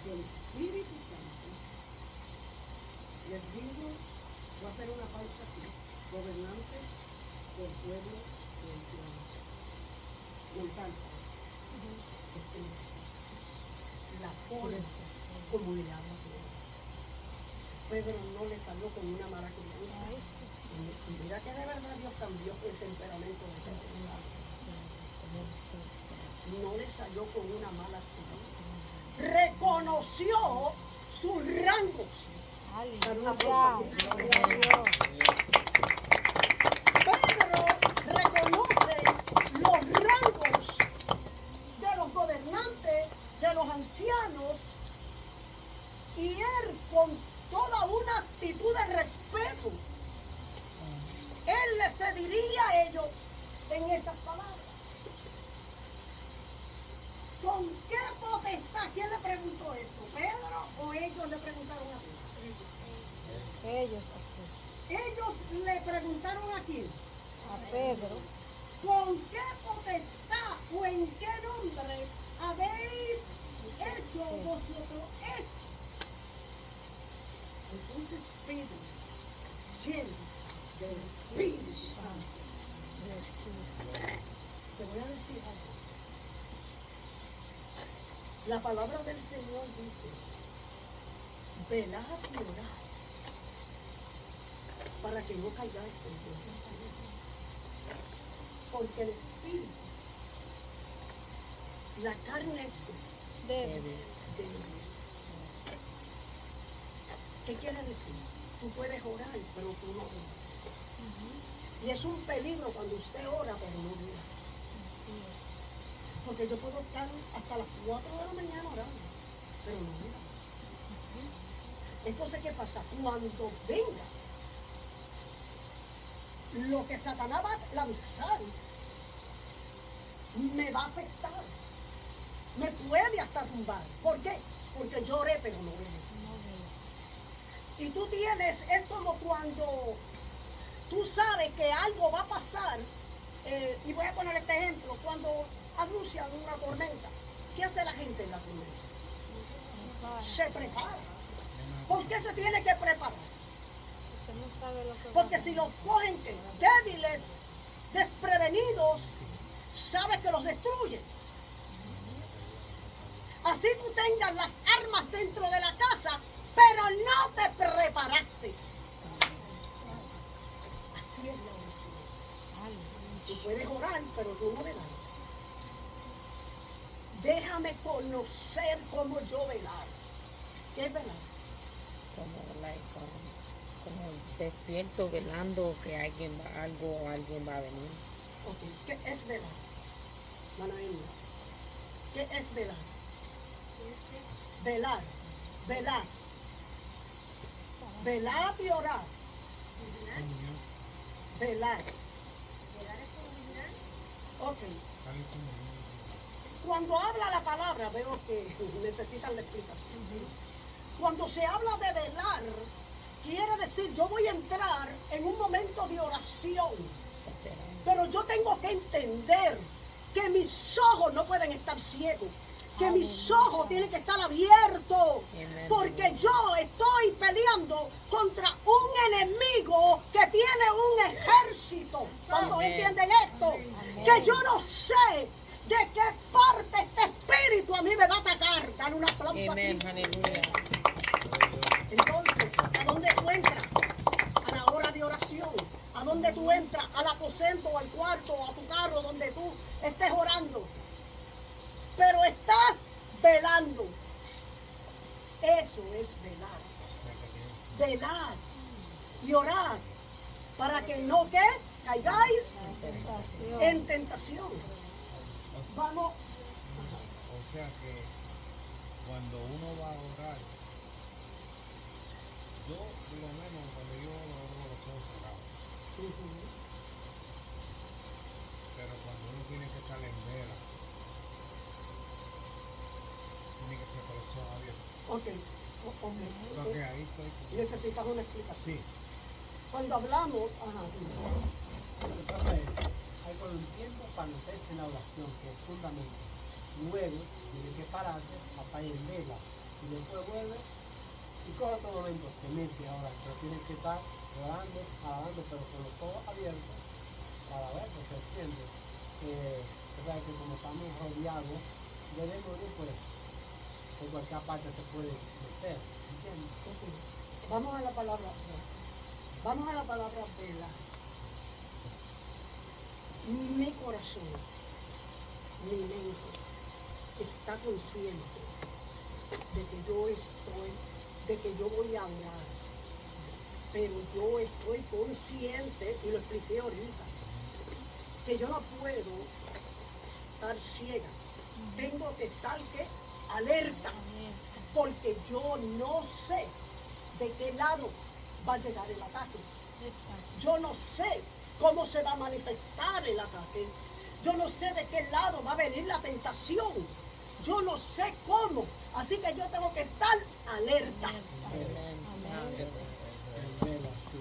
del Espíritu Santo, les dijo, voy a hacer una pausa aquí, gobernantes del pueblo de Israel. Me encanta. Es que necesita la forma como le habla a Dios. Pedro no le salió con una mala crianza. Ay, sí. Y mira que de verdad Dios cambió el temperamento de Pedro. No le salió con una mala crianza. Reconoció sus rangos. Aleluya. Gloria a Dios. Pedro reconoce los rangos de los gobernantes, de los ancianos, y él con toda una actitud de respeto, él se dirige a ellos en esas palabras. ¿Con qué potestad? ¿Quién le preguntó eso? ¿Pedro o ellos le preguntaron a Pedro? Ellos, Ellos le preguntaron a quién. a Pedro, ¿Con qué potestad o en qué nombre habéis hecho vosotros esto? Entonces Pedro, lleno del Espíritu Santo, te voy a decir algo. La palabra del Señor dice, velad y orad para que no caigáis en tentación. Porque el Espíritu, la carne es débil. débil. ¿Qué quiere decir? Tú puedes orar, pero tú no oras. Y es un peligro cuando usted ora, pero no ora. Así es. Porque yo puedo estar hasta las 4 de la mañana orando, pero no ora. Entonces, ¿qué pasa? Cuando venga lo que Satanás va a lanzar, me va a afectar. Me puede hasta tumbar. ¿Por qué? Porque yo oré, pero no oré. Y tú tienes, es como cuando tú sabes que algo va a pasar, y voy a poner este ejemplo, cuando anuncian una tormenta, ¿qué hace la gente en la tormenta? Se prepara. ¿Por qué se tiene que preparar? Usted no sabe lo que va Porque a si los cogen ¿qué? Débiles, desprevenidos, sabes que los destruyen. Así tú tengas las armas dentro de la casa, pero no te preparaste. Así es la oración. Tú puedes orar, pero tú no velar. Déjame conocer cómo yo velar. ¿Qué es velar? Como despierto velando que alguien va, algo o alguien va a venir. Ok, ¿qué es velar? Manaína, ¿qué es velar? Velar, velar. Velar y orar. Velar. Ok. Cuando habla la palabra, veo que necesitan la explicación. Cuando se habla de velar, quiere decir, yo voy a entrar en un momento de oración, pero yo tengo que entender que mis ojos no pueden estar ciegos, que mis ojos tienen que estar abiertos, porque yo estoy peleando contra un enemigo que tiene un ejército. ¿Cuántos entienden esto? Que yo no sé de qué parte este espíritu a mí me va a atacar. Dale un aplauso a Cristo. Aleluya. Entonces, ¿a dónde tú entras? A la hora de oración. ¿A dónde tú entras? Al aposento o al cuarto o a tu carro donde tú estés orando. Pero estás velando. Eso es velar. Velar y orar para que no ¿qué? Caigáis tentación. en tentación. Vamos. O sea que cuando uno va a orar, yo por lo menos cuando yo oro con los ojos cerrados, tiene que estar en vela. Tiene que ser por los ojos abiertos. Ok. Porque ahí estoy. Necesitas una explicación. Sí. Cuando hablamos, ajá, Lo que pasa es, hay con un tiempo para meterse en la oración, que es fundamental. Luego tiene que pararse, papá en vela, y después vuelve y coge otro momento, se mete ahora, pero tiene que estar orando, alabando, pero con los ojos abiertos, para ver, pues se entiende. O sea, que como estamos rodeados de demonios, pues por cualquier parte se puede meter, ¿entiendes? ok. Vamos a la palabra vela. Vamos a la palabra vela. Mi corazón, mi mente está consciente de que yo estoy, de que yo voy a orar, pero yo estoy consciente, y lo expliqué ahorita, que yo no puedo estar ciega. Tengo que estar ¿qué? Alerta, porque yo no sé de qué lado va a llegar el ataque. Yo no sé cómo se va a manifestar el ataque. Yo no sé de qué lado va a venir la tentación. Yo no sé cómo. Así que yo tengo que estar alerta. En vela, sí.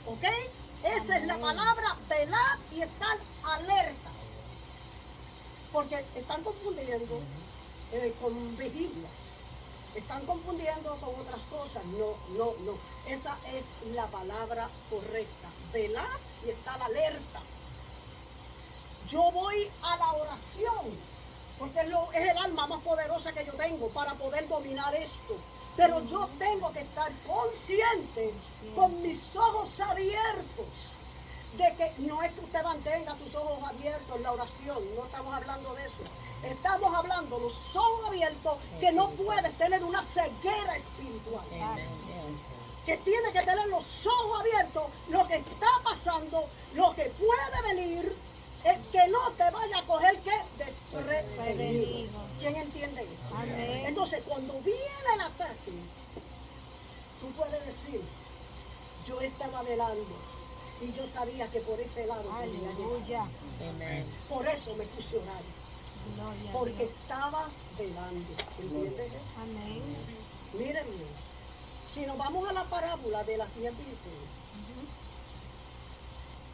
¿Ok? Esa es la palabra, velar y estar alerta. Porque están confundiendo con vigilias. Están confundiendo con otras cosas. No. Esa es la palabra correcta. Velar y estar alerta. Yo voy a la oración, porque es el arma más poderosa que yo tengo para poder dominar esto. Pero yo tengo que estar consciente, con mis ojos abiertos, de que no es que usted mantenga sus ojos abiertos en la oración, no estamos hablando de eso. Estamos hablando de los ojos abiertos, que no puedes tener una ceguera espiritual. Que tiene que tener los ojos abiertos, lo que está pasando, lo que puede venir, es que no te vaya a coger que desprevenido. ¿Quién entiende esto? Amén. Entonces, cuando viene el ataque, tú puedes decir, yo estaba velando y yo sabía que por ese lado podía llegar. Aleluya. Amén. Por eso me puse a orar, Gloria a porque Dios. estabas velando. ¿Entiendes eso? Amén. Mírenme, si nos vamos a la parábola de las 10 vírgenes,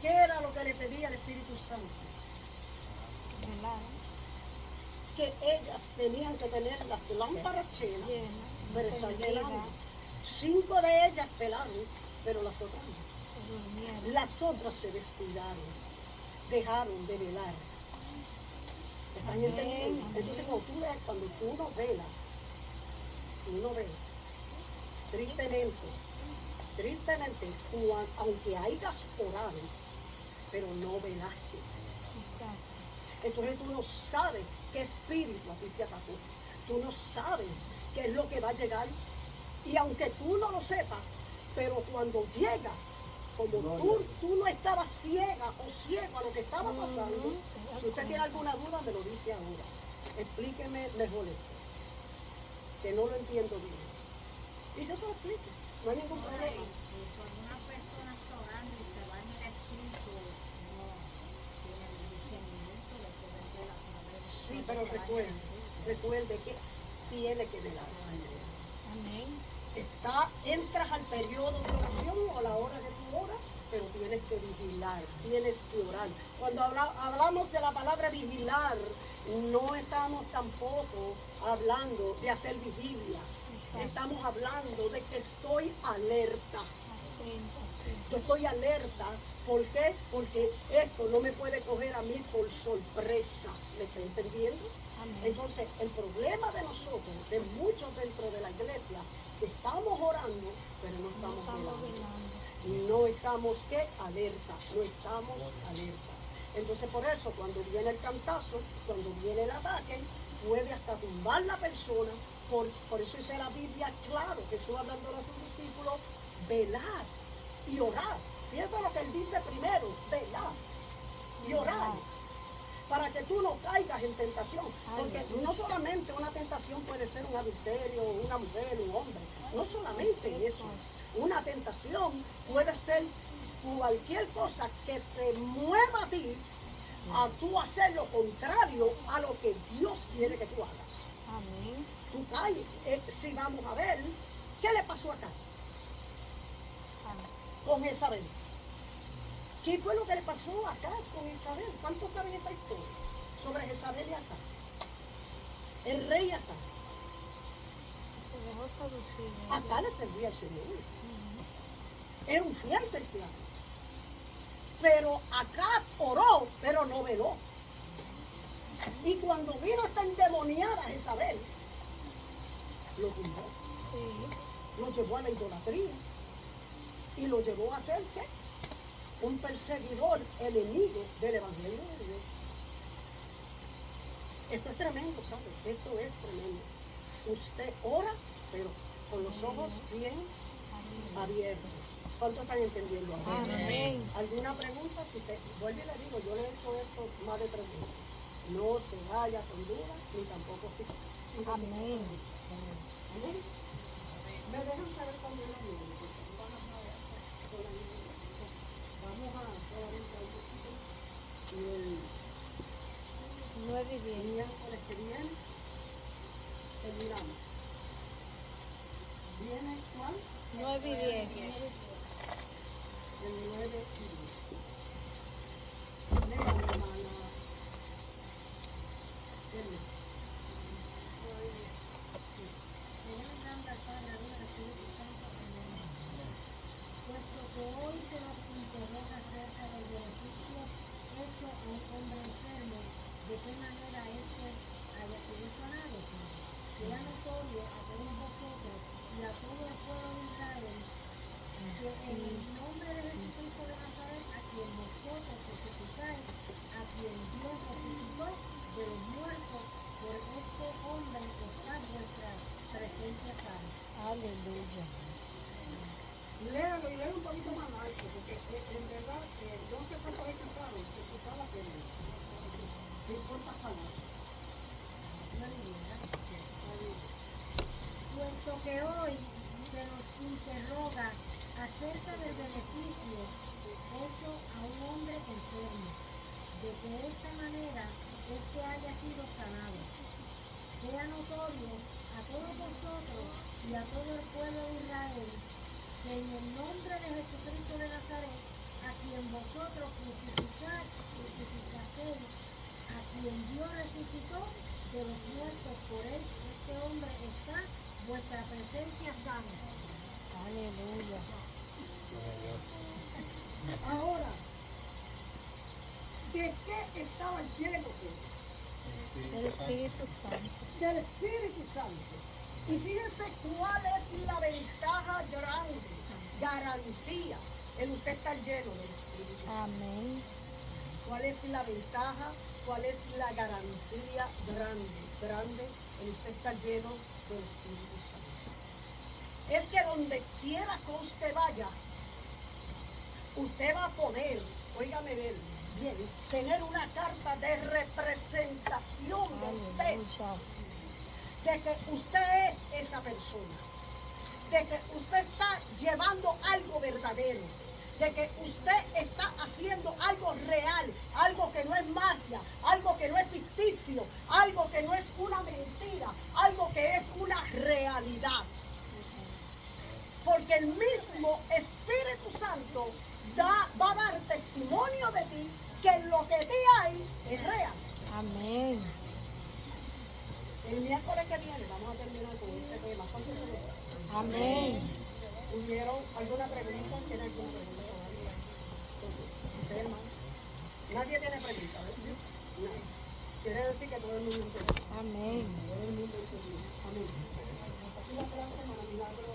¿qué era lo que le pedía al Espíritu Santo? Velar. Que ellas tenían que tener las lámparas llenas, Llena. pero están Encendida. velando. 5 de ellas velaron, pero las otras no. Se durmieron. Las otras se descuidaron, dejaron de velar. ¿Están Amén, entendiendo? amén. Entonces cuando tú no velas, tristemente, aunque hayas orado, pero no velaste. Exacto. Entonces tú no sabes qué espíritu a ti te atacó. Tú no sabes qué es lo que va a llegar. Y aunque tú no lo sepas, pero cuando llega, como tú no estabas ciega o ciego a lo que estaba pasando, si usted tiene alguna duda, me lo dice ahora. Explíqueme mejor esto, que no lo entiendo bien. Y yo se lo explico, no hay ningún problema. Cuando una persona está orando y se va en el espíritu, no tiene el discernimiento de poder ver la palabra. Sí, pero recuerde que tiene que velar. Amén. Entras al periodo de oración o a la hora que tú oras, pero tienes que vigilar, tienes que orar. Cuando hablamos de la palabra vigilar, no estamos tampoco hablando de hacer vigilias. Exacto. Estamos hablando de que estoy alerta. Atenta, sí. Yo estoy alerta. ¿Por qué? Porque esto no me puede coger a mí por sorpresa. ¿Me está entendiendo? Amén. Entonces, el problema de nosotros, de muchos dentro de la iglesia, que estamos orando, pero no No estamos estamos velando. velando. No estamos, ¿qué? Alerta. No estamos alerta. Entonces, por eso, cuando viene el cantazo, cuando viene el ataque, puede hasta tumbar la persona. Por eso dice la Biblia, claro, Jesús hablando a sus discípulos, velar y orar. Fíjense lo que él dice primero, velar y orar. Para que tú no caigas en tentación. Porque no solamente una tentación puede ser un adulterio, una mujer, un hombre. No solamente eso. Una tentación puede ser cualquier cosa que te mueva a ti a tú hacer lo contrario a lo que Dios quiere que tú hagas. Amén. Tú caes. Si vamos a ver, ¿qué le pasó acá con Jezabel? ¿Qué fue lo que le pasó acá con Jezabel? ¿Cuántos saben esa historia sobre Jezabel y acá? El rey acá. Se dejó seducir. Acá le servía al Señor. Era un fiel cristiano. Pero acá oró, pero no veló. Y cuando vino esta endemoniada Jezabel, lo tumbó. Sí. Lo llevó a la idolatría. Y lo llevó a ser, ¿qué? Un perseguidor enemigo del Evangelio de Dios. Esto es tremendo, ¿sabe? Esto es tremendo. Usted ora, pero con los ojos bien abiertos. ¿Cuánto están entendiendo ahora? Amén. ¿Alguna pregunta? Si te vuelve y le digo, yo le he hecho esto más de 3 veces. No se vaya con duda, ni tampoco si. Amén. Amén. Me dejan saber cuando lo viene, porque si van a saber, vamos a solamente a un poquito. Y el 9 y 10. miércoles que viene, terminamos. ¿Viene cuál? 9 y 10. El 9 y 10. Lea, mi hermana. Dele. Puesto que hoy se nos interroga acerca del beneficio hecho a un hombre enfermo, de qué manera éste haya sido sanado. Sea notorio a todos vosotros y a todo el pueblo de Israel que en el nombre de Jesucristo de Nazaret, a quien vosotros crucificáis, a quien Dios resucitó de los muertos, por este hombre está vuestra presencia sana. Aleluya. Léalo y léalo un poquito más alto, porque en verdad yo no sé cuánto he cantado, se escuchaba que no importa palabras. Puesto que hoy se nos interroga acerca del beneficio hecho a un hombre enfermo, de que de esta manera este haya sido sanado. Sea notorio a todos vosotros y a todo el pueblo de Israel que en el nombre de Jesucristo de Nazaret, a quien vosotros crucificasteis, a quien Dios resucitó de los muertos, por él este hombre está vuestra presencia sana. Aleluya. Ahora, ¿de qué estaba lleno Pedro? El Espíritu Santo. Del Espíritu Santo. Y fíjense cuál es la ventaja grande, garantía, en usted estar lleno del Espíritu Santo. Amén. ¿Cuál es la ventaja? ¿Cuál es la garantía grande en usted estar lleno del Espíritu Santo? Es que donde quiera que usted vaya, usted va a poder, óigame bien, tener una carta de representación de usted, Aleluya. de que usted es esa persona, de que usted está llevando algo verdadero, de que usted está haciendo algo real, algo que no es magia, algo que no es ficticio, algo que no es una mentira, algo que es una realidad. Porque el mismo Espíritu Santo va a dar testimonio de ti que lo que te hay es real. Amén. El miércoles que viene vamos a terminar con este tema. ¿Cuántos se lo saben? Amén. ¿Hubieron alguna pregunta? ¿Tiene alguna pregunta todavía? ¿Usted, hermano? Nadie tiene pregunta, ¿verdad? Nadie. Quiere decir que todo el mundo entiende. Amén. Todo el mundo entiende. Amén. Aquí la clase, hermano Milagro.